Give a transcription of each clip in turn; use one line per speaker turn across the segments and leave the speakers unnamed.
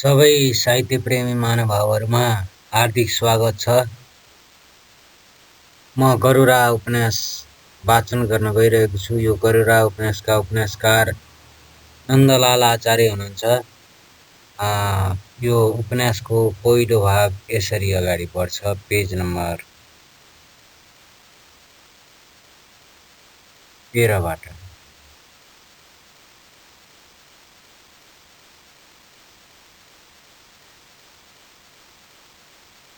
सबै साहित्यप्रेमी महानुभावहरूमा हार्दिक स्वागत छ। म गरुडा उपन्यास वाचन गर्न गइरहेको छु। यो गरुडा उपन्यासका उपन्यासकार नन्दलाल आचार्य हुनुहुन्छ। यो उपन्यासको पहिलो भाग यसरी अगाडि बढ्छ। Page number 13बाट।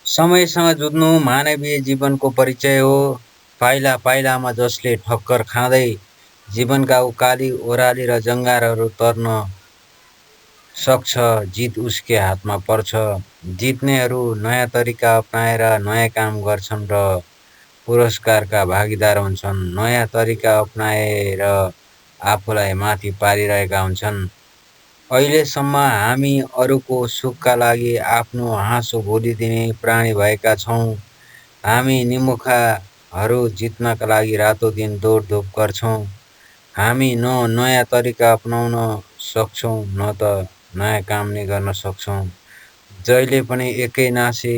समयसँग जुझ्नु मानवीय जीवनको परिचय हो। पाइला पाइलामा जसले ठक्कर खाँदै जीवनका उकाली ओह्राली र जङ्गारहरू तर्न सक्छ, जित उसकै हातमा पर्छ। जित्नेहरू नयाँ तरिका अपनाएर नयाँ काम गर्छन् र पुरस्कारका भागीदार हुन्छन्। नयाँ तरिका अपनाएर आफूलाई माथि पारिरहेका हुन्छन्। अहिलेसम्म हामी अरूको सुखका लागि आफ्नो हाँसो भुलिदिने प्राणी भएका छौँ। हामी निमुखाहरू जित्नका लागि रातो दिन दौडधुप गर्छौँ। हामी न नयाँ तरिका अपनाउन सक्छौँ न त नयाँ काम नै गर्न सक्छौँ। जहिले पनि एकै नासे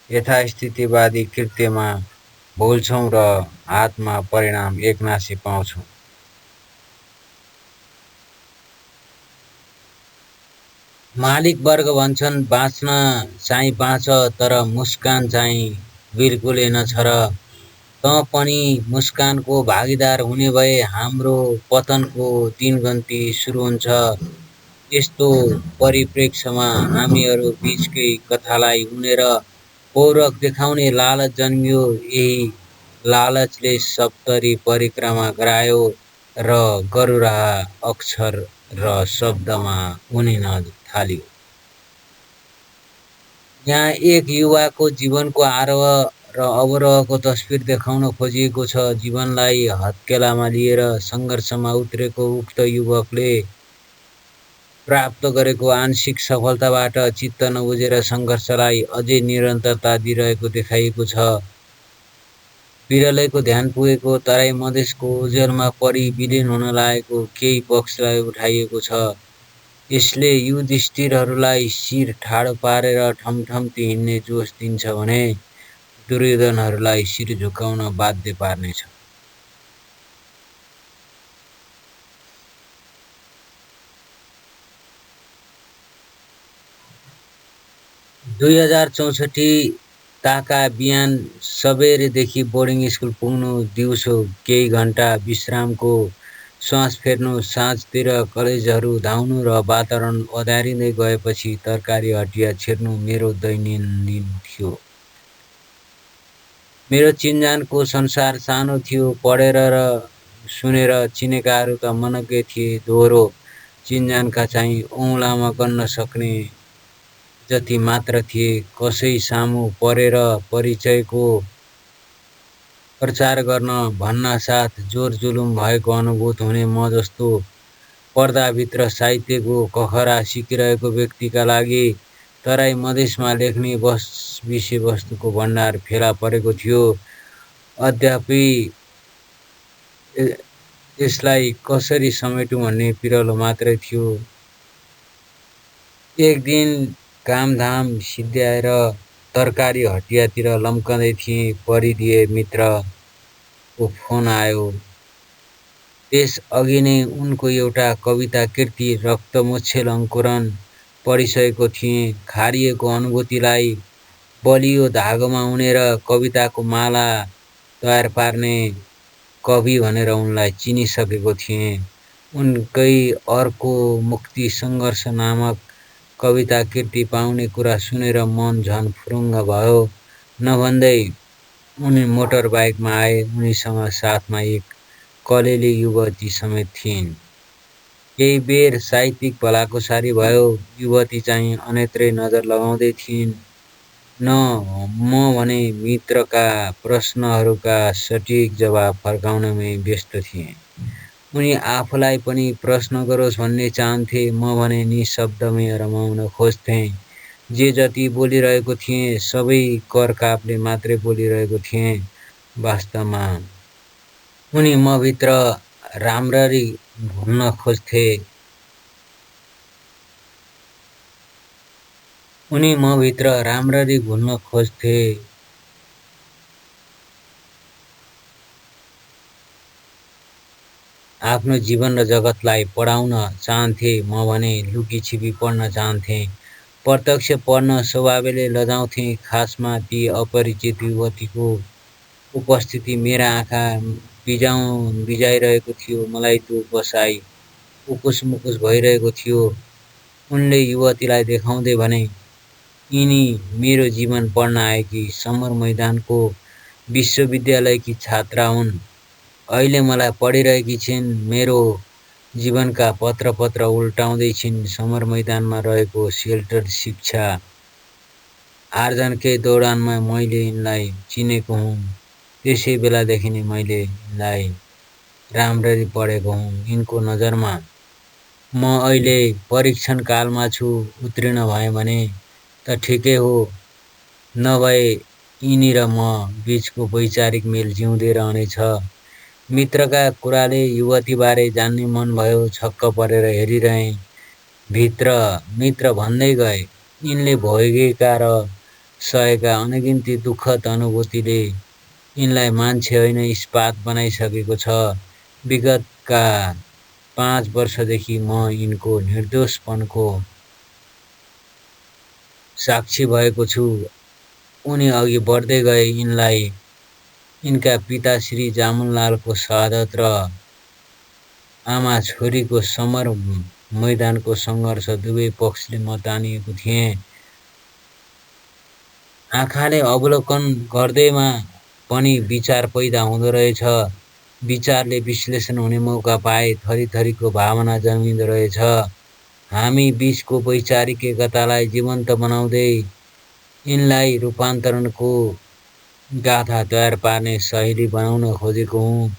यथास्थितिवादी कृत्यमा भुल्छौँ र हातमा परिणाम एकनासी पाउँछौँ। मालिक वर्ग भन्छन् बाँच्न चाहिँ बाँच, तर मुस्कान चाहिँ बिल्कुलै नछर। तँ पनि मुस्कानको भागीदार हुने भए हाम्रो पतनको दिनगन्ती सुरु हुन्छ। यस्तो परिप्रेक्ष्यमा हामीहरू बीचकै कथालाई उनेर पौरख देखाउने लालच जन्मियो। यही लालचले सप्तरी परिक्रमा गरायो र गरुडा अक्षर र शब्दमा उनिन थाल्यो। यहाँ एक युवाको जीवनको आरोह र अवरोहको तस्बिर देखाउन खोजिएको छ। जीवनलाई हत्केलामा लिएर सङ्घर्षमा उत्रेको उक्त युवकले प्राप्त गरेको आंशिक सफलताबाट चित्त नबुझेर सङ्घर्षलाई अझै निरन्तरता दिइरहेको देखाइएको छ। विरलैको ध्यान पुगेको तराई मधेसको ओझेलमा पढी विलिन हुन लागेको केही पक्षलाई उठाइएको छ। यसले युधिष्ठिरहरूलाई शिर ठाडो पारेर ठमठम्ती हिँड्ने जोस दिन्छ भने दुर्योधनहरूलाई शिर झुकाउन बाध्य पार्नेछ। 2064 ताका बिहान सबेरदेखि बोर्डिङ स्कुल पुग्नु, दिउँसो केही घण्टा विश्रामको श्वास फेर्नु, साँझतिर कलेजहरू धाउनु र वातावरण ओधारिँदै गएपछि तरकारी हटिया छिर्नु मेरो दैनन्दिन थियो। मेरो चिन्जानको संसार सानो थियो। पढेर र सुनेर चिनेकाहरू त मनग्गै थिए। दोहोरो चिन्जानका चाहिँ औँलामा गन्न सक्ने जति मात्र थिए। कसै सामु परेर परिचयको प्रचार गर्न भन्नासाथ जोर जुलुम भएको अनुभूत हुने म जस्तो पर्दाभित्र साहित्यको कखरा सिकिरहेको व्यक्तिका लागि तराई मधेसमा लेख्ने विषयवस्तुको भण्डार फेला परेको थियो। अद्यापि यसलाई कसरी समेटौँ भन्ने पिरलो मात्रै थियो। एक दिन कामधाम सिद्ध्याएर तरकारी हटियातिर लम्कँदै थिएँ। परिधीय मित्रको फोन आयो। त्यस अघि नै उनको एउटा कविता कृति रक्तमोच्छेल अङ्कुरन पढिसकेको थिएँ। खारिएको अनुभूतिलाई बलियो धागोमा उनेर कविताको माला तयार पार्ने कवि भनेर उनलाई चिनिसकेको थिएँ। उनकै अर्को मुक्ति सङ्घर्ष नामक कविता कृति पाउने कुरा सुनेर मन झन फुरुङ्ग भयो। नभन्दै उनी मोटर बाइकमा आए। उनीसँग साथमा एक कलेली युवती समेत थिइन्। केही बेर साहित्यिक भलाकुसारी भयो। युवती चाहिँ अन्यत्रै नजर लगाउँदै थिइन्। न म भने मित्रका प्रश्नहरूका सटिक जवाफ फर्काउनमै व्यस्त थिएँ। उनी आफूलाई पनि प्रश्न गरोस् भन्ने चाहन्थे। म भने निशब्दमै रमाउन खोज्थेँ। जे जति बोलिरहेको थिएँ सबै करकापले मात्रै बोलिरहेको थिएँ। वास्तवमा उनी मभित्र राम्ररी घुल्न खोज्थे। उनी मभित्र राम्ररी घुल्न खोज्थे। आफ्नो जीवन र जगतलाई पढाउन चाहन्थे, म भने लुकीछिपी पढ्न चाहन्थे। प्रत्यक्ष पढ्न स्वभावले लजाउँथे, खासमा ती अपरिचित युवतीको उपस्थिति मेरा आँखा बिजाइरहेको थियो। मलाई त्यो बसाई उकुस-मुकुस भइरहेको थियो। उनले युवतीलाई देखाउँदै भने, यिनी मेरो जीवन पढ्न आएकी समर मैदानको विश्वविद्यालयकी छात्रा हुन्। अहिले मलाई पढिरहेकी छिन्। मेरो जीवनका पत्र उल्टाउँदै छिन्। समर मैदानमा रहेको सेल्टर शिक्षा आर्जनकै दौडानमा मैले यिनलाई चिनेको हुँ। त्यसै बेलादेखि नै मैले यिनलाई राम्ररी पढेको हुँ। यिनको नजरमा म अहिले परीक्षण कालमा छु। उत्तीर्ण भएँ भने त ठिकै हो, नभए यिनी र म बीचको वैचारिक मेल जिउँदै रहनेछ। मित्रका कुराले युवतीबारे जान्ने मन भयो। छक्क परेर हेरिरहेँ। मित्र भन्दै गए, यिनले भोगेका र सहेका अनगिन्ती दुःखद अनुभूतिले यिनलाई मान्छे होइन इस्पात बनाइसकेको छ। विगतका 5 वर्षदेखि म यिनको निर्दोषपनको साक्षी भएको छु। उनी अघि बढ्दै गए। यिनका पिता श्री जामुनलालको शहादत र आमा छोरीको समर मैदानको सङ्घर्ष दुवै पक्षले म तानिएको थिएँ। आँखाले अवलोकन गर्दैमा पनि विचार पैदा हुँदो रहेछ। विचारले विश्लेषण हुने मौका पाए थरीथरीको भावना जन्मिँदो रहेछ। हामी बीचको वैचारिक एकतालाई जीवन्त बनाउँदै यिनलाई रूपान्तरणको गाथा तयार पार्ने सहेली बनाउन खोजेको हुँ।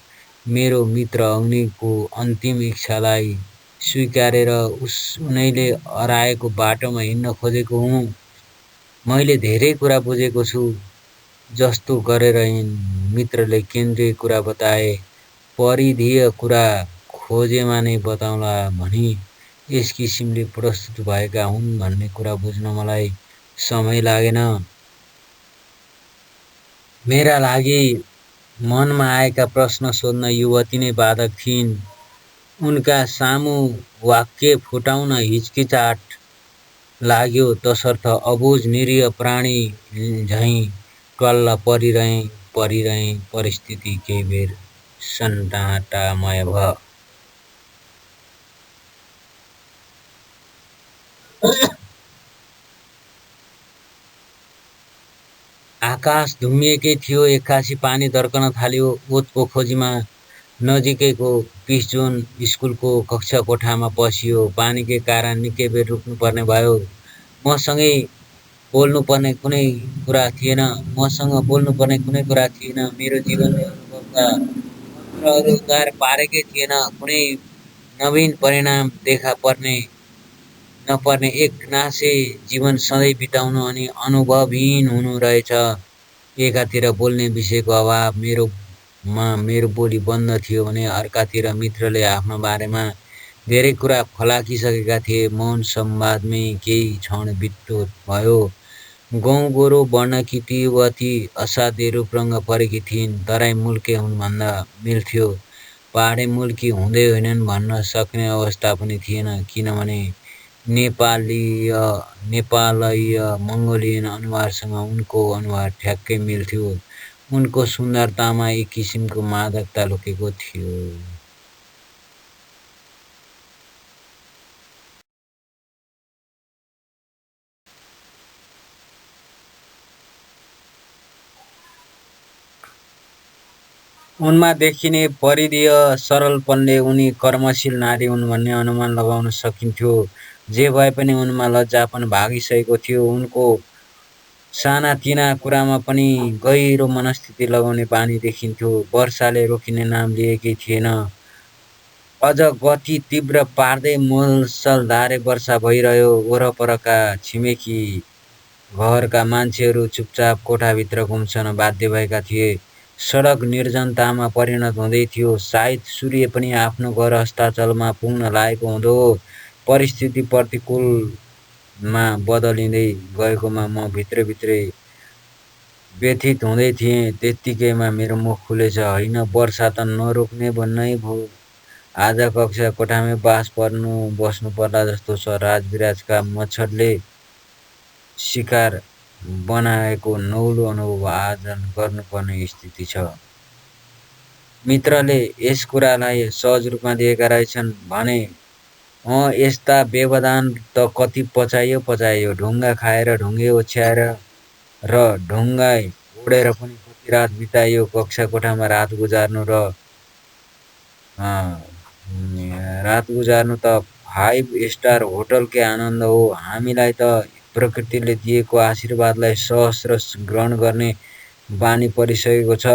मेरो मित्र अग्निको अन्तिम इच्छालाई स्वीकारेर उनैले हराएको बाटोमा हिँड्न खोजेको हुँ। मैले धेरै कुरा बुझेको छु। जस्तो गरेर मित्रले केन्द्रीय कुरा बताए। परिधीय कुरा खोजेमा नै बताउँला भनी यस किसिमले प्रस्तुत भएका हुन् भन्ने कुरा बुझ्न मलाई समय लागेन। मेरा लागि मनमा आएका प्रश्न सोध्न युवती नै बाधक थिइन्। उनका सामु वाक्य फुटाउन हिचकिचाट लाग्यो। तसर्थ अबुझ निरीह प्राणी झैँ ट्वाल्ल परिरहेँ। परिस्थिति केही बेर सन्नाटामय भयो। आकाश धुम्मिएकै थियो। एक्कासी पानी दर्कन थाल्यो। ओतको खोजीमा नजिकैको पिसजोन स्कुलको कक्षा कोठामा पसियो। पानीकै कारण निकै बेर रुक्नुपर्ने भयो। मसँगै बोल्नुपर्ने कुनै कुरा थिएन। मेरो जीवनले अनुभवका पत्रहरू तयार पारेकै थिएन। कुनै नवीन परिणाम देखा नपर्ने एकनासे जीवन सधैँ बिताउनु अनि अनुभवहीन हुनु रहेछ। एकातिर बोल्ने विषयको अभाव, मेरो बोली बन्द थियो भने अर्कातिर मित्रले आफ्नो बारेमा धेरै कुरा फलाकिसकेका थिए। मौन संवादमै केही क्षण बित्तो भयो। गाउँगोरो वर्णकी ती युवती असाध्य रूपरङ्ग परेकी थिइन्। तराई मुल्के हुन् भन्दा मिल्थ्यो। पहाडे मुल्की हुँदै होइनन् भन्न सक्ने अवस्था पनि थिएन। किनभने नेपालय मङ्गोलियन अनुहारसँग उनको अनुहार ठ्याक्कै मिल्थ्यो। उनको सुन्दरतामा एक किसिमको मादकता लुकेको थियो। उनमा देखिने परिधीय सरलपनले उनी कर्मशील नारी हुन् भन्ने अनुमान लगाउन सकिन्थ्यो। जे भए पनि उनमा लज्जापन भागिसकेको थियो। उनको सानातिना कुरामा पनि गहिरो मनस्थिति लगाउने बानी देखिन्थ्यो। वर्षाले रोकिने नाम लिएकै थिएन। अझ गति तीव्र पार्दै मुसलधारे वर्षा भइरह्यो। वरपरका छिमेकी घरका मान्छेहरू चुपचाप कोठाभित्र घुम्छन बाध्य भएका थिए। सडक निर्जनतामा परिणत हुँदै थियो। सायद सूर्य पनि आफ्नो घर अस्ताचलमा पुग्न लागेको हुँदो। परिस्थिति प्रतिकूल मा बदलिँदै गएकोमा म भित्रभित्रै व्यथित हुँदै थिएँ। त्यत्तिकैमा मेरो मुख खुलेछ, होइन वर्षा त नरोक्ने भन्नै भो। आज कक्षा कोठामै बास पर्नु बस्नु पर्ला जस्तो छ। राजविराजका मच्छरले शिकार बनाएको नौलो अनुभव आर्जन गर्नुपर्ने स्थिति छ। मित्रले यस कुरालाई सहज रूपमा दिएका रहेछन् भने यस्ता व्यवधान त कति पचाइयो। ढुङ्गा खाएर, ढुङ्गे ओछ्याएर र ढुङ्गा ओढेर पनि कति रात बिताइयो। कक्षा कोठामा रात गुजार्नु त 5 स्टार होटलकै आनन्द हो। हामीलाई त प्रकृतिले दिएको आशीर्वादलाई सहर्ष ग्रहण गर्ने बानी परिसकेको छ।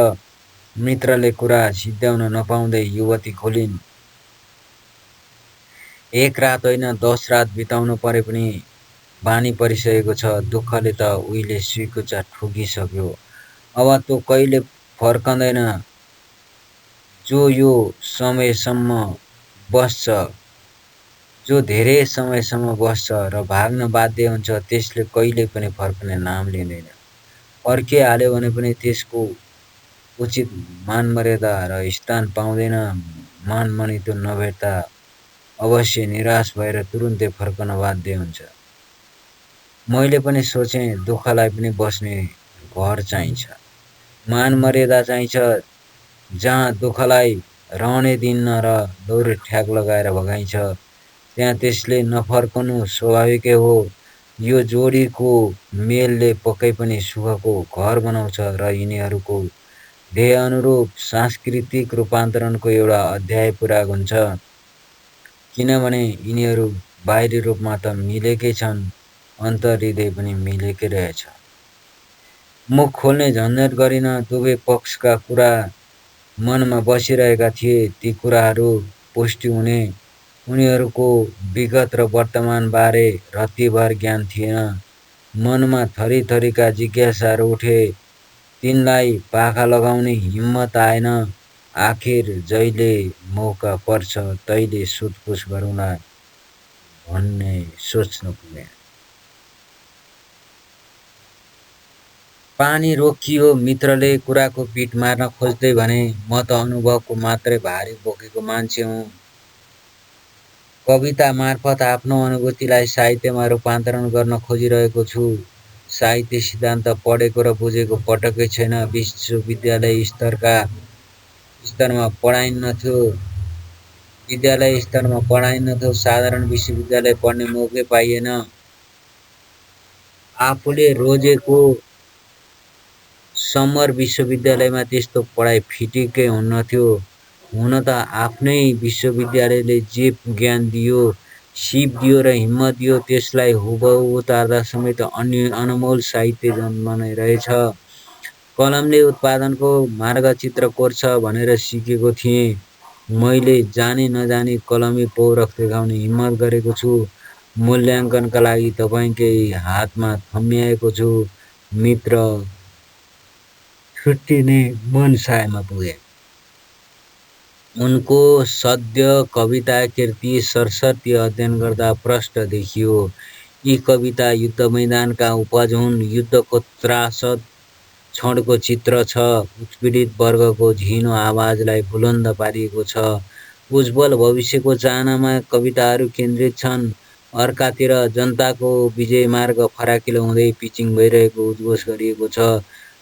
मित्रले कुरा सिद्ध्याउन नपाउँदै युवती खोलिन्। एक रात होइन 10 रात बिताउनु परे पनि बानी परिसकेको छ। दुःखले त उहिले सुइकुच्चा ठोकिसक्यो। अब त्यो कहिले फर्कँदैन। जो धेरै समयसम्म बस्छ र भाग्न बाध्य हुन्छ त्यसले कहिल्यै पनि फर्कने नाम लिँदैन। फर्किहाल्यो भने पनि त्यसको उचित मानमर्यादा र स्थान पाउँदैन। मानमनितो नभेट्दा अवश्य निराश भएर तुरुन्तै फर्कन बाध्य हुन्छ। मैले पनि सोचेँ दुःखलाई पनि बस्ने घर चाहिन्छ, मानमर्यादा चाहिन्छ। जहाँ दुःखलाई रहनै दिन्न र दौरे ठ्याक लगाएर भगाइन्छ त्यहाँ त्यसले नफर्कनु स्वाभाविकै हो। यो जोडीको मेलले पक्कै पनि सुखको घर बनाउँछ र यिनीहरूको ध्येय अनुरूप सांस्कृतिक रूपान्तरणको एउटा अध्याय पुरा हुन्छ। किनभने यिनीहरू बाहिरी रूपमा त मिलेकै छन्, अन्तर्हृदय पनि मिलेकै रहेछ। मुख खोल्ने झन्झट गरिन। दुवै पक्षका कुरा मनमा बसिरहेका थिए। ती कुराहरू पुष्टि हुने उनीहरूको विगत र वर्तमानबारे रत्तिभर ज्ञान थिएन। मनमा थरीथरीका जिज्ञासाहरू उठे। तिनलाई पाखा लगाउने हिम्मत आएन। आखिर जहिले मौका पर्छ तहिले सोधपुछ गरौँला भन्ने सोच्न पुगे। पानी रोकियो। मित्रले कुराको पिठ मार्न खोज्दै भने, म त अनुभवको मात्रै भारी बोकेको मान्छे हुँ। कविता मार्फत आफ्नो अनुभूतिलाई साहित्यमा रूपान्तरण गर्न खोजिरहेको छु। साहित्य सिद्धान्त पढेको र बुझेको पटक्कै छैन। विद्यालय स्तरमा पढाइन्थ्यो। साधारण विश्वविद्यालय पढ्ने मौकै पाइएन। आफूले रोजेको समर विश्वविद्यालयमा त्यस्तो पढाइ फिटिकै हुन्नथ्यो। हुन त आफ्नै विश्वविद्यालयले जे ज्ञान दियो, सिप दियो र हिम्मत दियो त्यसलाई हुबहु उतार्दा समेत अनमोल साहित्य जन्मने रहेछ। कलमले उत्पादनको मार्गचित्र कोर्छ भनेर सिकेको थिएँ। मैले जानी नजानी कलमी पौरख देखाउने हिम्मत गरेको छु। मूल्याङ्कनका लागि तपाईँकै हातमा थम्याएको छु। मित्र छुट्टिने मनसायमा पुगे। उनको सद्य कविता कृति सरस्वती अध्ययन गर्दा प्रष्ट देखियो। यी कविता युद्ध मैदानका उपज हुन्। युद्धको त्रासद क्षणको चित्र छ। उत्पीडित वर्गको झिनो आवाजलाई बुलन्द पारिएको छ। उज्जवल भविष्यको चाहनामा कविताहरू केन्द्रित छन्। अर्कातिर जनताको विजय मार्ग फराकिलो हुँदै पिचिङ भइरहेको उद्घोष गरिएको छ।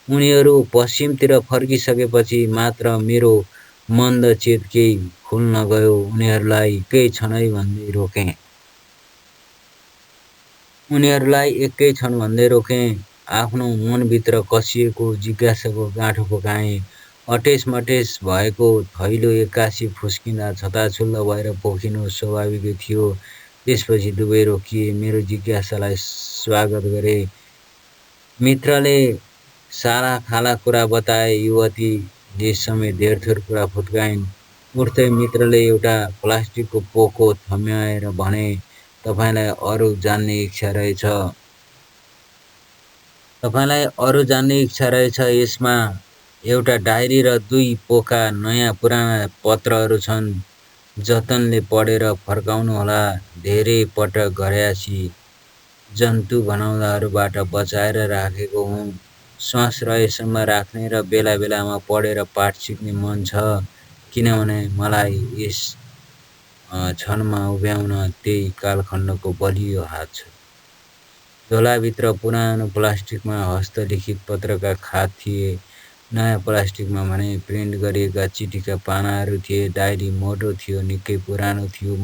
उनीहरू पश्चिमतिर फर्किसकेपछि मात्र मेरो मन्द चेत केही खुल्न गयो। उनीहरूलाई एकै क्षण भन्दै रोकेँ। आफ्नो मनभित्र कसिएको जिज्ञासाको गाँठो फुकाएँ। अठेस-मठेस भएको थैलो एक्कासी फुस्किँदा छताछुल्ल भएर पोखिनु स्वाभाविकै थियो। त्यसपछि दुवै रोकिए, मेरो जिज्ञासालाई स्वागत गरे। मित्रले सालाखाला कुरा बताए। युवतीले समेत धेरथोर कुरा फुत्काइन्। उठ्दै मित्रले एउटा प्लास्टिकको पोको थम्याएर भने, तपाईँलाई अरू जान्ने इच्छा रहेछ। यसमा एउटा डायरी र 2 पोका नयाँ पुराना पत्रहरू छन्। जतनले पढेर फर्काउनुहोला। धेरै पटक घर्यासी जन्तु भनाउँदाहरूबाट बचाएर राखेको हुँ। श्वास रहेसम्म राख्ने र बेला बेलामा पढेर पाठ सिक्ने मन छ, किनभने मलाई यस क्षणमा उभ्याउन त्यही कालखण्डको बलियो हात छ। झोलाभित्र पुरानो प्लास्टिकमा हस्तलिखित पत्रका खात थिए, नयाँ प्लास्टिकमा भने प्रिन्ट गरिएका चिठीका पानाहरू थिए। डायरी मोटो थियो, निकै पुरानो थियो।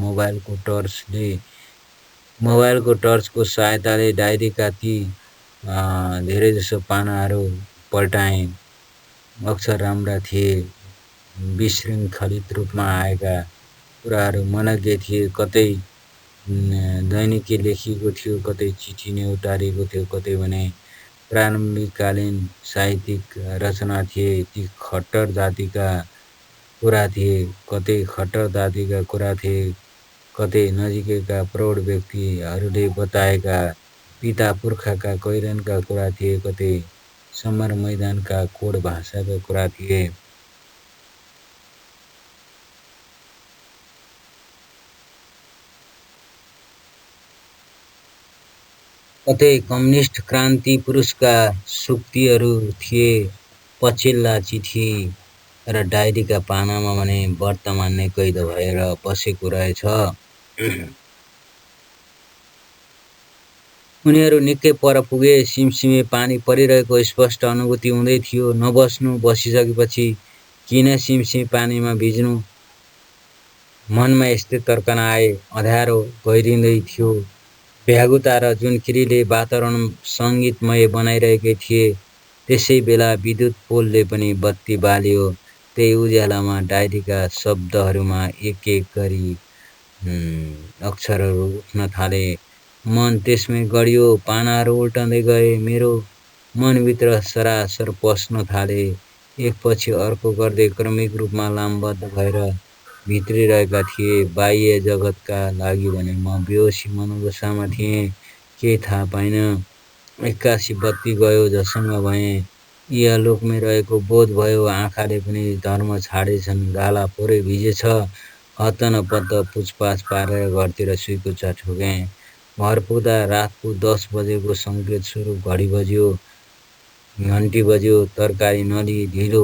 मोबाइलको टर्चको सहायताले डायरीका ती धेरैजसो पानाहरू पल्टाएँ। अक्षर राम्रा थिए, विशृङ्खलित रूपमा आएका कुराहरू मनज्ञ थिए। कतै दैनिकी लेखिएको थियो, कतै चिठी नेउटारिएको थियो, कतै भने प्रारम्भिककालीन साहित्यिक रचना थिए। ती खट्टर जातिका कुरा थिए, कतै खट्टर जातिका कुरा थिए, कतै नजिकैका प्रौढ व्यक्तिहरूले बताएका पिता पुर्खाका कैरनका कुरा थिए, कतै समर मैदानका कोड भाषाका कुरा थिए। कतै कम्युनिस्ट क्रान्ति पुरुषका सूक्तिहरू थिए। पछिल्ला चिठी र डायरीका पानामा भने वर्तमान नै कैद भएर बसेको रहेछ। उनीहरू निकै पर पुगे। सिमसिमे पानी परिरहेको स्पष्ट अनुभूति हुँदै थियो। नबस्नु, बसिसकेपछि किन सिमसिमे पानीमा भिज्नु? मनमा यस्तै तर्कना आए। अँध्यारो गहिरिँदै थियो। भ्यागुता र जुनकिरीले वातावरण सङ्गीतमय बनाइरहेकै थिए। त्यसै बेला विद्युत पोलले पनि बत्ती बाल्यो। त्यही उज्यालोमा डायरीका शब्दहरूमा एक एक गरी अक्षरहरू उठ्न थाले। मन त्यसमै गढियो। पानाहरू उल्टँदै गए। मेरो मनभित्र सरासर पस्न थाले। एकपछि अर्को गर्दै क्रमिक रूपमा लामबद्ध भएर भित्रिरहेका थिए। बाह्य जगतका लागि भने म बेहोसी मनोदशामा थिएँ। केही थाहा पाइनँ। एक्कासी बत्ती गयो झसङ्ग भएँ। इहलोकमै रहेको बोध भयो। आँखाले पनि धर्म छाडेछन्। गाला पुरै भिजेछ। हत्त नपत्त पुछपाछ पारेर घरतिर सुइकुच्चा ठोकेँ। घर पुग्दा रातको 10 बजेको सङ्केत स्वरूप घडी बज्यो। घन्टी बज्यो। तरकारी नलिई ढिलो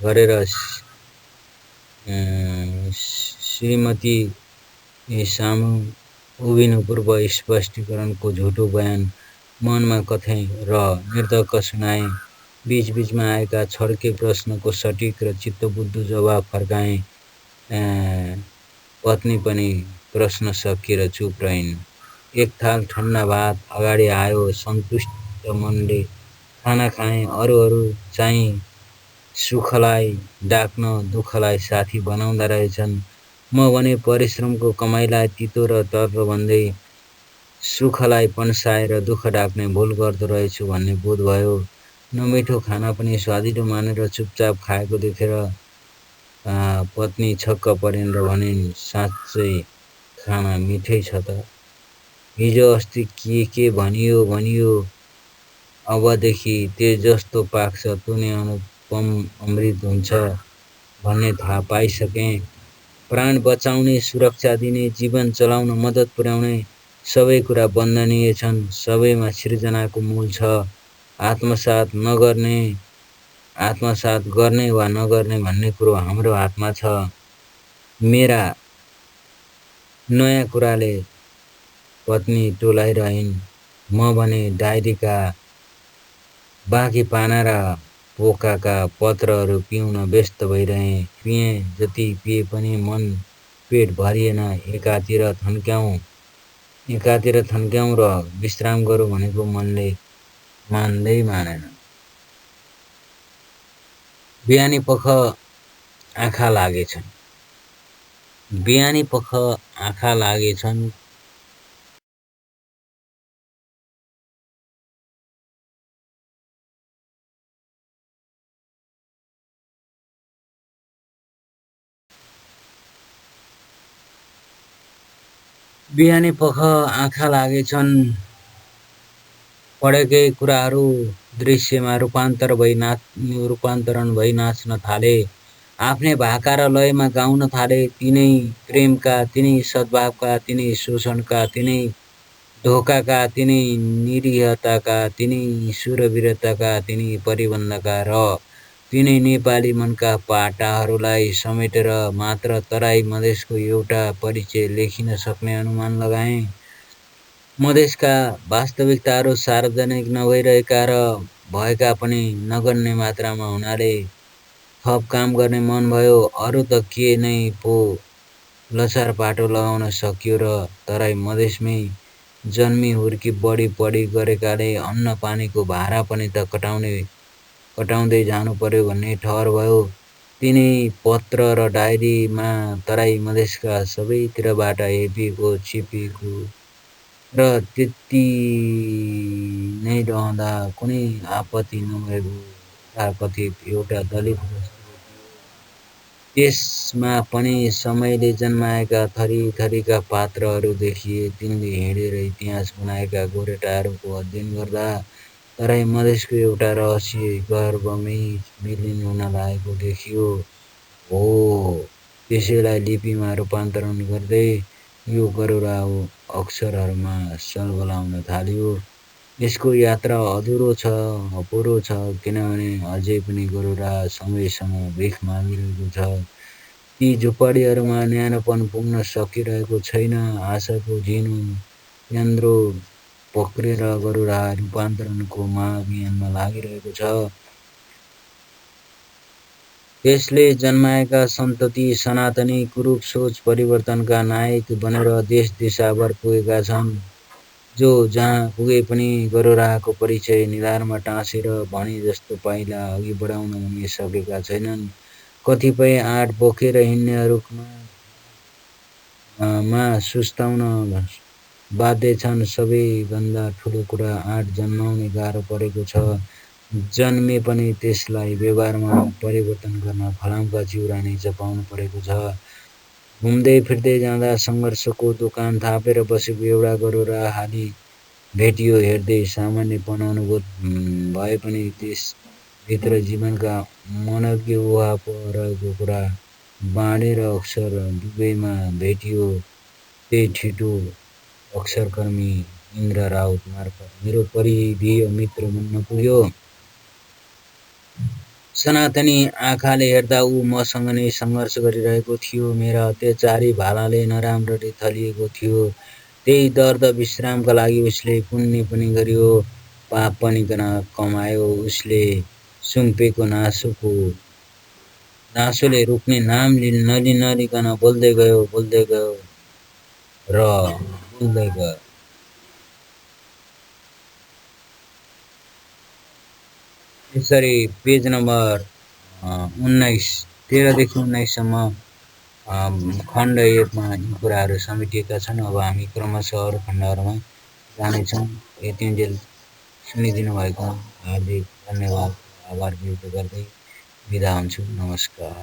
गरेर श्रीमती सामु उभिनु पूर्व स्पष्टीकरणको झुटो बयान मनमा कथै र निर्धक्क सुनाएँ। बीचबीचमा आएका छड्के प्रश्नको सटिक र चित्तबुद्धि जवाफ फर्काएँ। पत्नी पनि प्रश्न सकिएर चुप रहिन्। एक थाल ठन्डा भात अगाडि आयो। सन्तुष्ट मनले खाना खाएँ। अरूहरू चाहिँ सुखलाई डाक्न दुःखलाई साथी बनाउँदा रहेछन्। म भने परिश्रमको कमाइलाई तितो र तर्रो भन्दै सुखलाई पन्साएर दुःख डाक्ने भुल गर्दो रहेछु भन्ने बोध भयो। नमिठो खाना पनि स्वादिलो मानेर चुपचाप खाएको देखेर पत्नी छक्क परिन् र भनिन्, साँच्चै खाना मिठै छ त। हिजो अस्ति के भनियो अबदेखि त्यो जस्तो पाक्छ तुने अनुपम अमृत हुन्छ भन्ने थाहा पाइसकेँ। प्राण बचाउने, सुरक्षा दिने, जीवन चलाउन मद्दत पुर्याउने सबै कुरा वन्दनीय छन्। सबैमा सृजनाको मूल छ। आत्मसात गर्ने वा नगर्ने भन्ने कुरो हाम्रो हातमा छ। मेरा नयाँ कुराले पत्नी टोलाइरहन्। म भने डायरीका बाँकी पाना र पोकाका पत्रहरू पिउन व्यस्त भइरहेँ। पिएँ जति पिए पनि मन पेट भरिएन। एकातिर थन्क्याउँ र विश्राम गरौँ भनेको मनले मान्दै मानेन। बिहानी पख आँखा लागेछन्। पढेकै कुराहरू दृश्यमा रूपान्तरण भई नाच्न थाले। आफ्नै भाका र लयमा गाउन थाले, तिनै प्रेमका, तिनै सद्भावका, तिनै शोषणका, तिनै धोखाका, तिनै निरीहताका, तिनै शूरवीरताका, तिनै परिबन्धका र तिनै नेपाली मनका पाटाहरूलाई समेटेर मात्र तराई मधेसको एउटा परिचय लेखिन सक्ने अनुमान लगाएँ। मधेसका वास्तविकताहरू सार्वजनिक नभइरहेका र भएका पनि नगन्य मात्रामा हुनाले थप काम गर्ने मन भयो। अरू त के नै पो लछार पाटो लगाउन सकियो र तराई मधेसमै जन्मी हुर्की बढी पढी गरेकाले अन्न पानीको भारा पनि त कटाउँदै जानु पर्यो भन्ने ठहर भयो। तिनै पत्र र डायरीमा तराई मधेसका सबैतिरबाट हेपिएको छिपिएको र त्यति नै रहँदा कुनै आपत्ति नभएको तथाकथित एउटा दलित वस्तु थियो। त्यसमा पनि समयले जन्माएका थरीथरीका पात्रहरू देखिए। तिनले हिँडेर इतिहास बनाएका गोरेटाहरूको अध्ययन गर्दा तराई मधेसको एउटा रहस्य गर्भमै विलिन हुन लागेको देखियो। हो, त्यसैलाई लिपिमा रूपान्तरण गर्दै यो गरुडा अक्षरहरूमा सलबलाउन थाल्यो। यसको यात्रा अपुरो छ, किनभने अझै पनि गरुडा समयसँग भिख मागिरहेको छ। ती झुपडीहरूमा न्यानोपन पुग्न सकिरहेको छैन। आशाको झिनो यान्द्रो पक्रेर गरुडा रूपान्तरणको महाअभियानमा लागिरहेको छ। त्यसले जन्माएका सन्तति सनातनी कुरूप सोच परिवर्तनका नायक बनेर देश देशाभर पुगेका छन्। जो जहाँ पुगे पनि गरुडाको परिचय निधारमा टाँसेर भने जस्तो पाइला अघि बढाउन भने सकेका छैनन्। कतिपय आँट बोकेर हिँड्नेहरूमा सुस्ताउन बाध्य छन्। सबैभन्दा ठुलो कुरा आँट जन्माउनै गाह्रो परेको छ। जन्मे पनि त्यसलाई व्यवहारमा परिवर्तन गर्न फलामका चिउरा नै चपाउनु परेको छ। घुम्दै फिर्दै जाँदा सङ्घर्षको दोकान थापेर बसेको एउटा गरुडा हाली भेटियो। हेर्दै सामान्यपन अनुभूत भए पनि त्यसभित्र जीवनका मनज्ञ उहापोह रहेको कुरा बाँडेर अक्षर दुवैमा भेटियो। त्यही ठिटो अक्षरकर्मी इन्द्र राउत मार्फत मेरो परिधेय मित्र बन्न पुग्यो। सनातनी आँखाले हेर्दा ऊ मसँग नै सङ्घर्ष गरिरहेको थियो। मेरा अत्याचारी भालाले नराम्ररी थलिएको थियो। त्यही दर्द विश्रामका लागि उसले पुण्य पनि गर्यो, पाप पनि कमायो। उसले सुम्पेको नासोले रुक्ने नाम नलिकन बोल्दै गयो र बोल्दै गयो। यसरी पेज नम्बर 19 13देखि 19सम्म खण्ड 1मा यी कुराहरू समेटिएका छन्। अब हामी क्रमशः अरू खण्डहरूमा जानेछौँ। यतिन्जेल सुनिदिनु भएको हार्दिक धन्यवाद, आभार व्यक्त गर्दै बिदा हुन्छु। नमस्कार।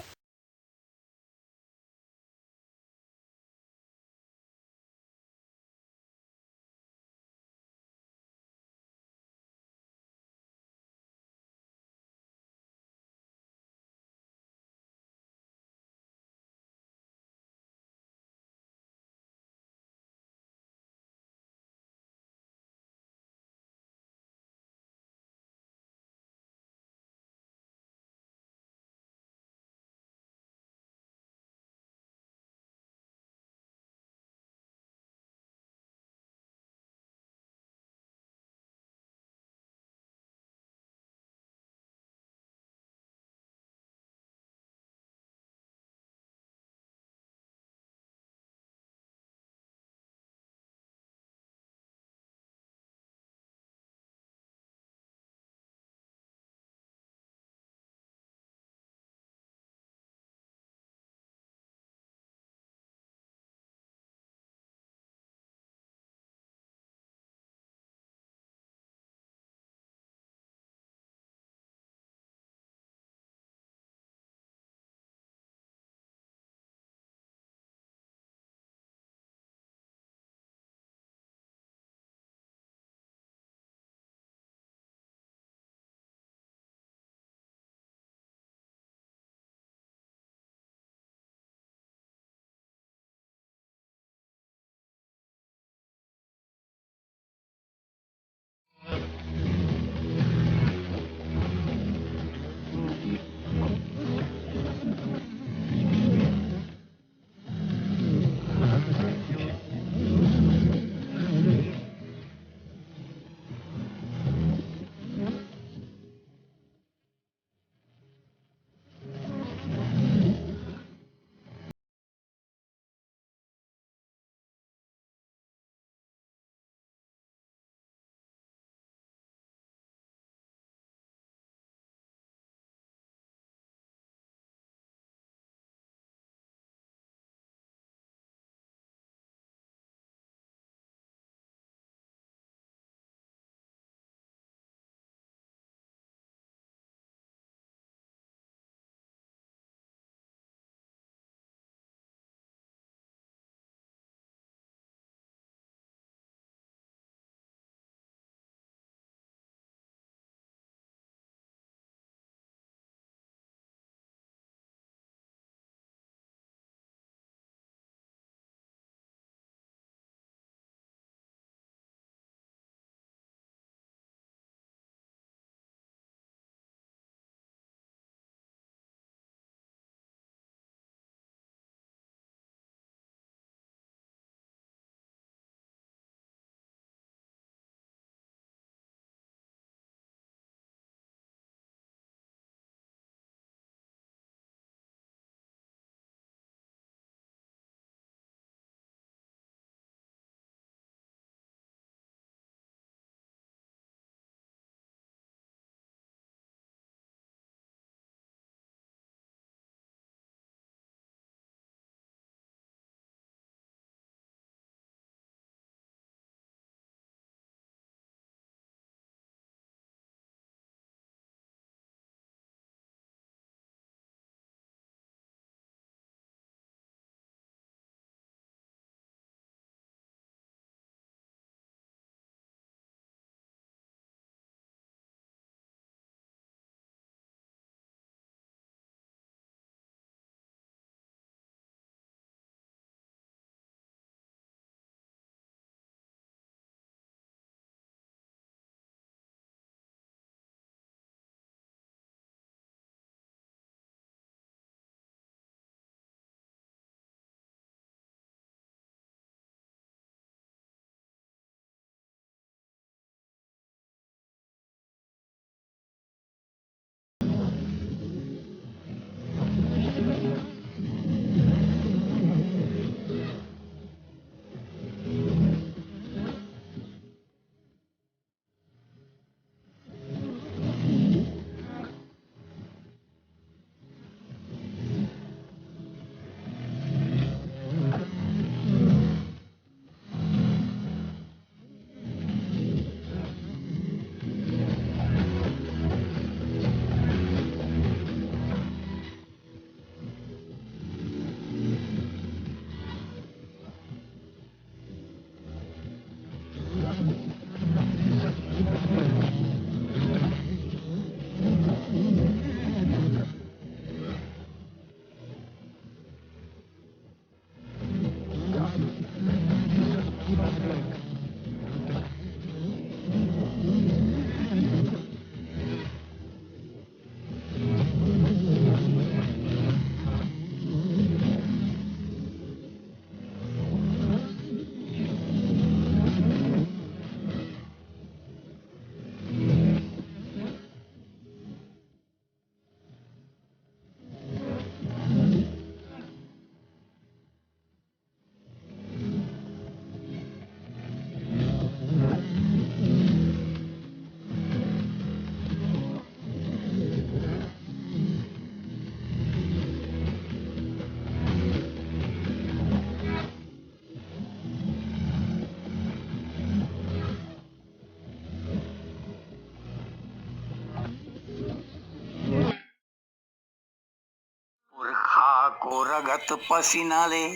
रगत पसीनाले,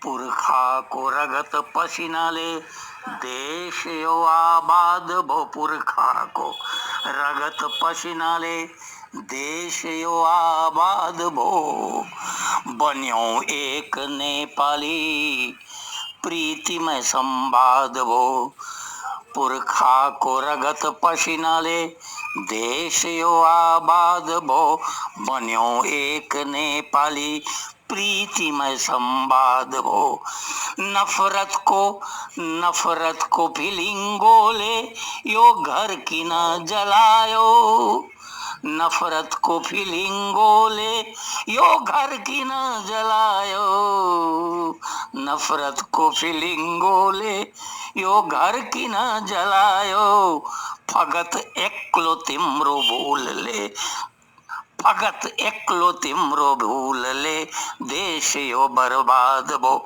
पुरखाको रगत पसीनाले देश यो आबाद भो। पुरखाको रगत पसीनाले देश यो आबाद भो। बन्यो एक नेपाली प्रीतिमय संवाद भो। पुरखाको रगत पसीनाले देश यो आबाद भो। बन्यो एक नेपाली प्रीतिमय संवाद हो। नफरत को फिलिंगोले यो घर किन जलायो। नफरत को फिलिंगोले यो घर किन जलायो। नफरत को फिलिंगोले यो घर किन जलायो। फगत एक्लो तिम्रो भूलले, फगत एक्लो तिम्रो भूलले देश यो बर्बाद भो।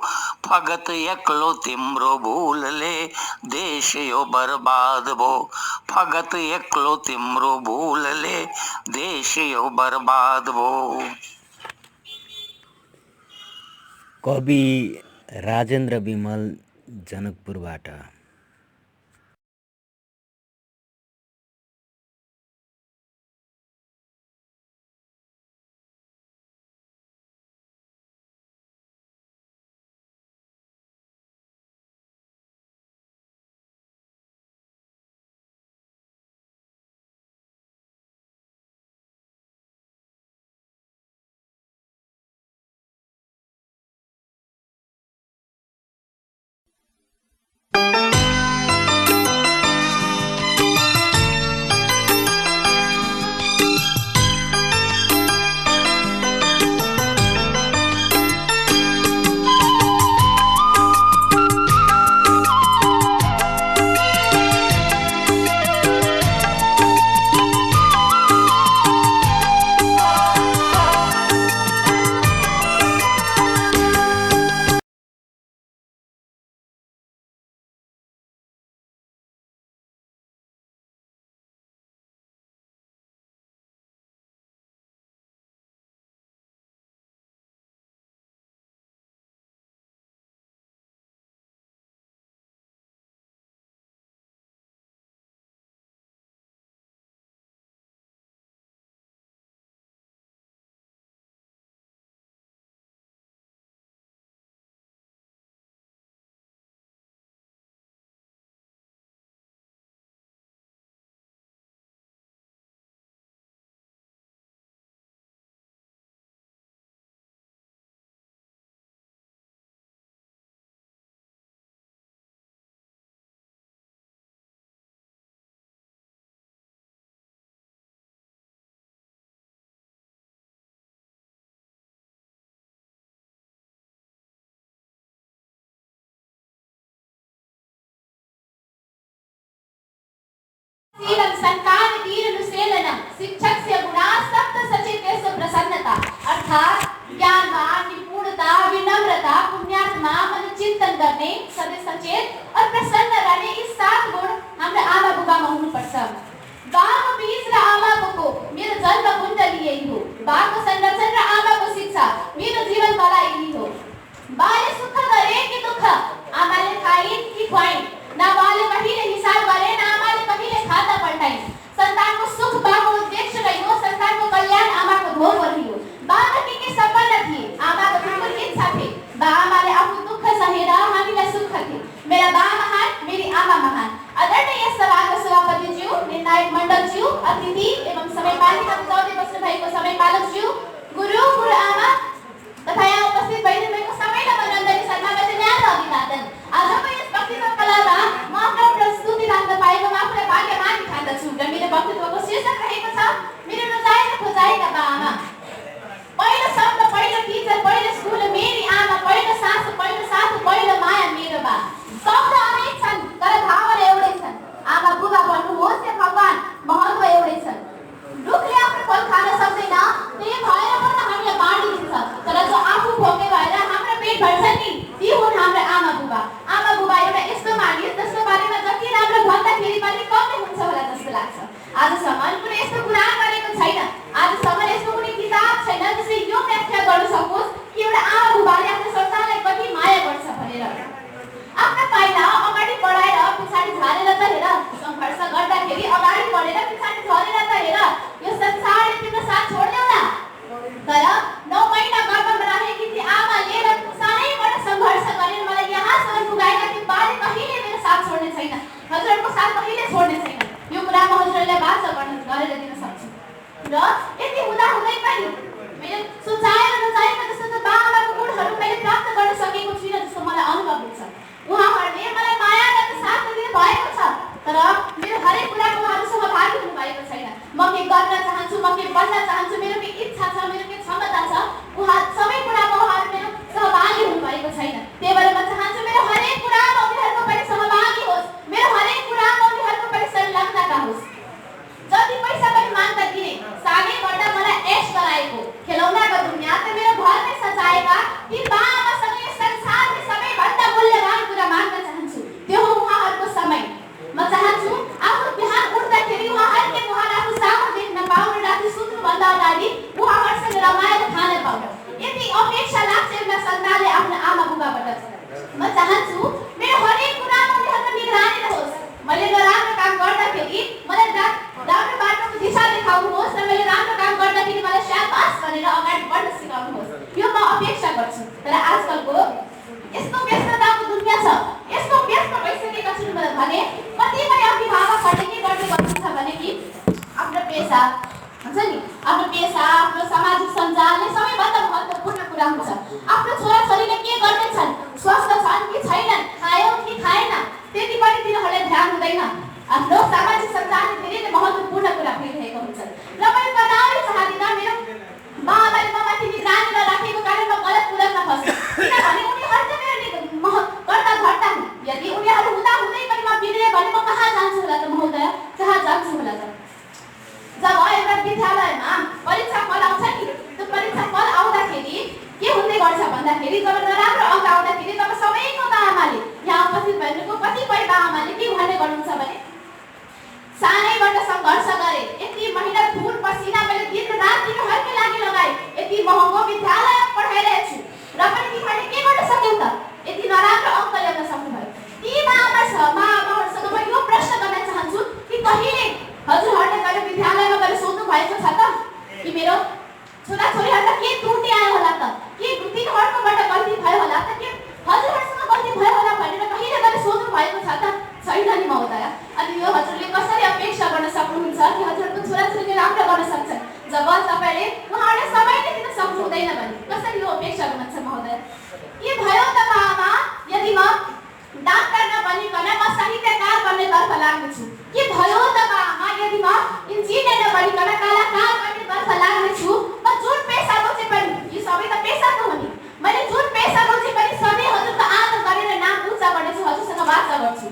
फगत एक्लो तिम्रो भूलले देश यो बर्बाद भो। फगत एक्लो तिम्रो भूलले देश यो बर्बाद भो।
कवि राजेन्द्र विमल, जनकपुरबाट।
संतान कीर्ति सेलनम शिक्षक से गुणा सप्त सचित प्रसन्नता अर्थात ज्ञानवान, निपुणता, विनम्रता, पुण्यात्मा, मन चिंतन गर्ने, सदैव सचेत और प्रसन्न रहने, इस 7 गुण हाम्रो आमा बुबामा हुनुपर्छ। बाको बीज र आमाको मेरो जन्म कुण्डली यही हो। बाको संरक्षण र आमाको शिक्षा मेरो जीवन कला यही हो। बाले सुख गरे कि दुःख आमाले खाइन् कि खुवाइन्, न बाले कहिले हिसाब गरे न आमाले कहिले खाता पल्टाइन्। सन्तानको सुख बाको उद्देश्य रह्यो, सन्तानको कल्याण आमाको भोग रह्यो। बाका के सम्पन्न थिए, आमाको दुःख इच्छा थिए। बा आमाले आफू दुःख सहेर हामीलाई सुख थिए। मेरा बा महान, मेरी आमा महान। आदरणीय सभाका सभापतिज्यू, निर्णायक मण्डलज्यू, अतिथि एवं समयपालिका चौधरी बस्नु भएको समयपालकज्यू, गुरु आमा तथा यहाँ उपस्थित भइदिनु भएको सबैलाई म नन्दनी शर्माबाट न्यानो अभिवादन। आज गर्दाखेरि अगाडि बढेर पछाडि झरेर त हेर यो संसारले तिम्रो साथ छोड्दैनला। तर 9 महिना गर्भमा रहेकी ती आमाले र सानैबाट सङ्घर्ष गरेर मलाई यहाँसम्म पुगाएका ती बाले कहिले मेरो साथ छोड्ने छैन, हजुरहरूको साथ कहिले छोड्ने छैन। यो कुरा म हजुरहरूलाई वाचा गरेर दिन सक्छु। र यति हुँदाहुँदै पनि मैले सोचाएर नचाहेको जस्तो त बाबाको गुणहरू मैले प्राप्त गर्न सकेको छुइनँ जस्तो मलाई अनुभव हुन्छ। उहाँहरूले मलाई माया र साथ दिनु भएको छ, तर मेरो हरेक कुरामा उहाँहरू सहभागी हुनुभएको छैन। म के गर्न चाहन्छु, म के बन्न चाहन्छु, मेरो के इच्छा छ, मेरो के क्षमता छ, उहाँ सबै कुरामा उहाँहरू मेरो सहभागी हुनुभएको छैन। त्यही भएर म चाहन्छु मेरो हरेक कुरामा उनीहरूको पनि सहभागी होस्, मेरो हरेक कुरामा उनीहरूको पनि संलग्नता होस्। जति पैसा पनि माग्दा दिने, सानैबाट मलाई ऐश गराएको खेलौनाको दुनियाँ त मेरो घरमै सजाएका ती बाबासँग यो संसारले सबैभन्दा मूल्यवान कुरा माग्न चाहन्छु, त्यो हो उहाँहरूको समय। म चाहन्छु आफ्नो बिहान उठ्दाखेरि उहाँहरूले उहाँलाई आफू सामु देख्न पाउँ र राति सुत्नुभन्दा अगाडि उहाँहरूसँग रमाएर खान पाउँ। यति अपेक्षा लाग्छ एउटा सन्तानले आफ्नो आमा बुबाबाट। म चाहन्छु मेरो हरेक कुरामा उनीहरूको निगरानी रहोस्। मैले नराम्रो काम गर्दाखेरि मलाई राम्रो बाटोको दिशा देखाउनुहोस् र मैले राम्रो काम गर्दाखेरि मलाई शाबास भनेर अगाडि बढ्न सिकाउनुहोस्। यो म अपेक्षा गर्छु। तर आजकलको यस्तो व्यस्तताको दुनियाँ छ, यस्तो व्यस्त भइसकेका छौँ भने कतिपय अभिभावकहरूले के गर्ने गर्नुहुन्छ भने कि आफ्नो पेसा हुन्छ नि, आफ्नो पेसा, आफ्नो सामाजिक सञ्जालले सबैभन्दा महत्त्वपूर्ण कुरा हुन्छ। आफ्नो छोराछोरीले के गर्दैछन्, स्वस्थ छन् कि छैनन्, खायो कि खाएन, त्यति पनि तिनीहरूलाई ध्यान हुँदैन। आफ्नो सामाजिक सञ्जालले धेरै नै महत्त्वपूर्ण कुरा भइरहेको हुन्छ। र मैले कदापि चाहदिनँ मेरो बाबाले ममाथि निगरानी नराखेको कारण म गलत कुरामा फस्छु, किनभने उनीहरू त मेरो कर्ता धर्ता हुन्। यदि उनीहरू हुँदाहुँदै पनि म बिग्रेँ भने म कहाँ जान्छु होला त महोदय, कहाँ जान्छु होला त? जब एउटा विद्यालयमा परीक्षा फल आउँछ नि, त्यो परीक्षा फल आउँदाखेरि के हुँदै गर्छ भन्दाखेरि जब नराम्रो अङ्क आउँदाखेरि तब सबैको बाआमाले, यहाँ उपस्थित भएको कतिपय बाआमाले के भन्ने गर्नुहुन्छ भने सानैबाट सङ्घर्ष गरे, यति महिना धुर पसिना मैले दिन रात तिमीहरूकै लागि लगाएँ, यति महँगो विद्यालय पढाइरहेको छु र पनि तिमीहरूले के गर्न सक्यौ त? यति नराम्रो अङ्क ल्याउन सक्नुभयो। ती बाबाहरूसँग म यो प्रश्न गर्न चाहन्छु कि कहिले हजुरहरूले गएर विद्यालयमा गएर सोध्नु भएको छ त कि मेरो छोराछोरीहरूलाई के त्रुटि आयो होला त, के तिनीहरूकोबाट गल्ती भयो होला त, के हजुरहरूसँग गल्ती भयो होला भनेर कहिले गएर सोध्नु भएको छ त? छैन नि महोदय। अनि यो हजुरले कसरी अपेक्षा गर्न सक्नुहुन्छ कि हजुरहरूको छोराछोरीले राम्रो गर्न सक्छन् जब तपाईँले उहाँहरूले सबैले दिन सक्नु हुँदैन भने? कसरी यो अपेक्षा गर्नुहुन्छ महोदय? के भयो त आमा यदि म डाक्टर नबनिकन म साहित्यकार बन्नेतर्फ लाग्नेछु? के भयो त आमा यदि म इन्जिनियर नबनिकन कलाकार बन्नेतर्फ लाग्नेछु? म जुन पेसा रोजे पनि, यो सबै त पेसा त हो नि, मैले जुन पेसा रोजे पनि सधैँ हजुरको आदर गरेर नाम उच्च गर्नेछु, हजुरसँग वाचा गर्छु।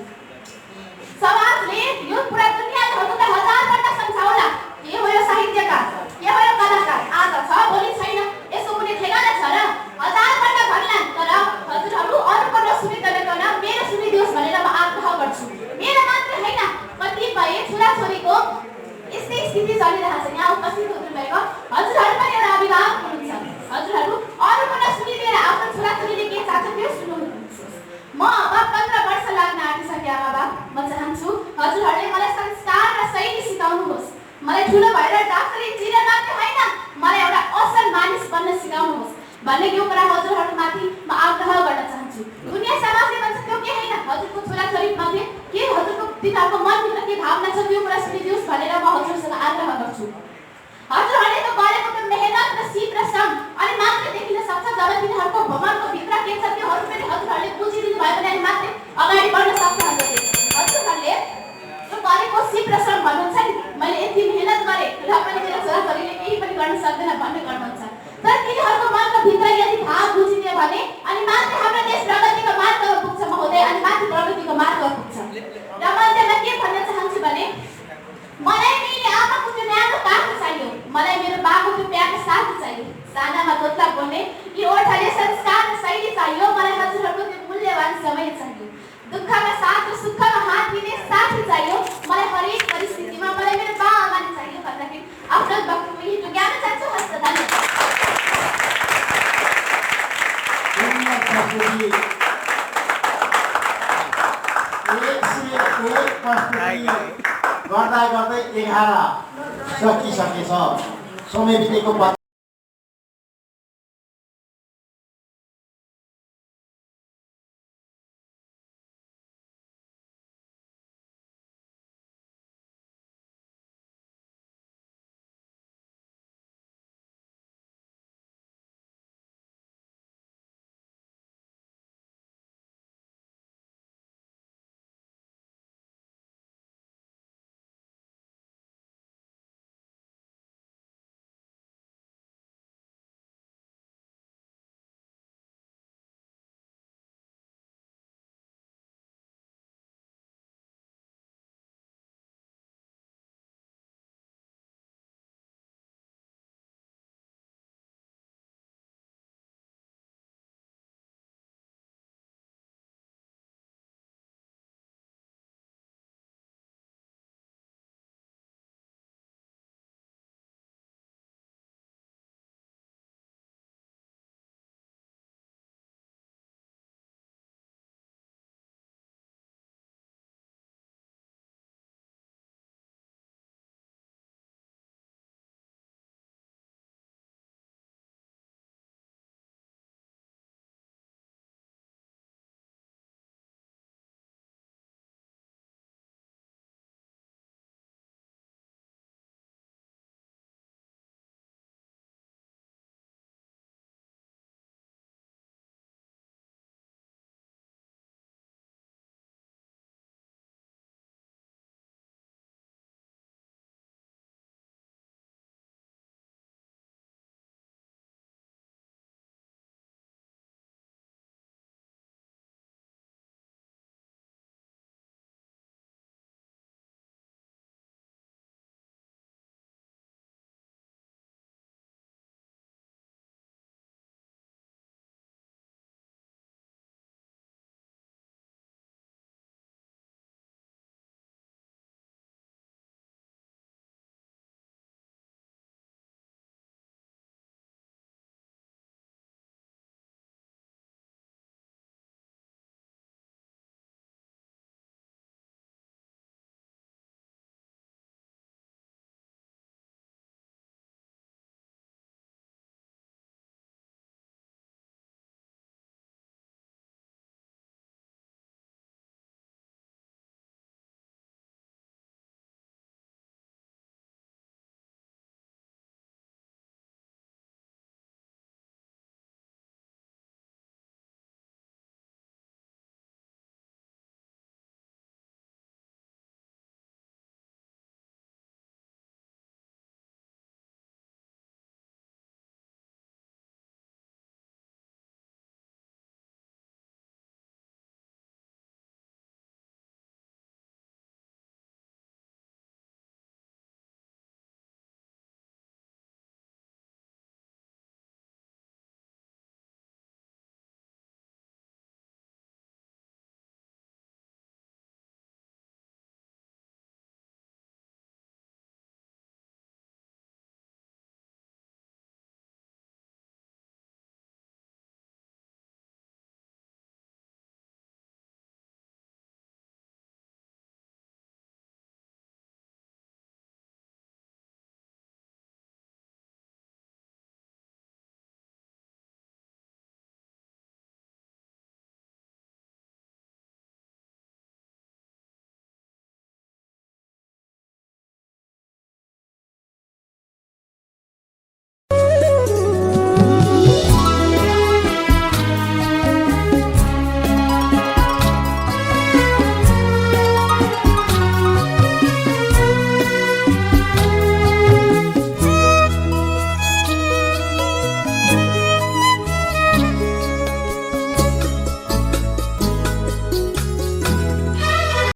समाजले यो पुरा दुनियाँले हजुरलाई हजारपल्ट सम्झाउला, के हो यो साहित्यकार, के हो यो कलाकार, आज छ भोलि छैन, यसो कुनै ठेगाना छ र? हजारपल्ट भन्लान्, तर हजुरहरू अरूको नसुनिकन मेरो सुनिदियोस् भनेर म आग्रह गर्छु। मेरो मात्र होइन, कतिपय छोराछोरीको यस्तै स्थिति चलिरहेको छ। यहाँ उपस्थित हुनुभएको हजुरहरू पनि एउटा अभिभावक हुनुहुन्छ, हजुरहरू अरूको नसुनिदिएर आफ्नो छोराछोरीले के चाहन्छ त्यो सुन्नुहुन्छ। म अब 15 वर्ष लाग्न आँटिसके आमा बाबा। म चाहन्छु हजुरहरूले मलाई संस्कार र शैली सिकाउनुहोस्। मलाई ठुलो भएर डाक्टर इन्जिनियर मात्र होइन, मलाई एउटा असल मानिस बन्न सिकाउनुहोस् भन्ने यो कुरा हजुरहरूमाथि म आग्रह गर्न चाहन्छु। दुनियाँ समाजले भन्छ त्यो के होइन, हजुरको छोराछोरीमध्ये के हजुरको तिनीहरूको मनभित्र के भावना छ त्यो कुरा सुनिदियोस् भनेर म हजुरसँग आग्रह गर्छु। हजुरहरूले त गरेको त्यो मेहनत र सिप र श्रम अनि मात्रै देखिन सक्छ जब तिनीहरूको भ्रमणको भित्र के छ त्योहरू पनि हजुरहरूले बुझिदिनु भयो भने अनि मात्रै अगाडि बढ्न सक्नुहुन्छ। हजुरहरूले जो गरेको सिप र श्रम भन्नुहुन्छ नि, मैले यति मेहनत गरेँ र पनि मेरो छोराछोरीले केही पनि गर्न सक्दैन भन्ने गर्नुहुन्छ, तर तिनीहरूको मनको भित्र यदि भाव बुझिदियो भने अनि मात्रै हाम्रो देश प्रगतिको मार्गमा पुग्छ महोदय, अनि माथि प्रगतिको मार्गमा पुग्छ। र म अन्त्यमा के भन्न चाहन्छु भने मलाई मेरो आमाको त्यो न्यानो काख चाहियो, मलाई मेरो बाबुको त्यो प्यारो साथ चाहियो, सानामा तोतला बोल्ने यी ओठले संस्कार र शैली चाहियो, मलाई हजुरहरूको त्यो मूल्यवान समय चाहियो, दुःखमा साथ र सुखमा हात दिने साथी चाहियो, मलाई हरेक परिस्थितिमा मलाई मेरो बाबाले चाहियो भन्दाखेरि आफ्नो वक्तव्य यही टुङ्ग्याउन चाहन्छु। हस्त धन्यवाद।
गर्दा गर्दै 11 सकिसकेछ। समय बितेको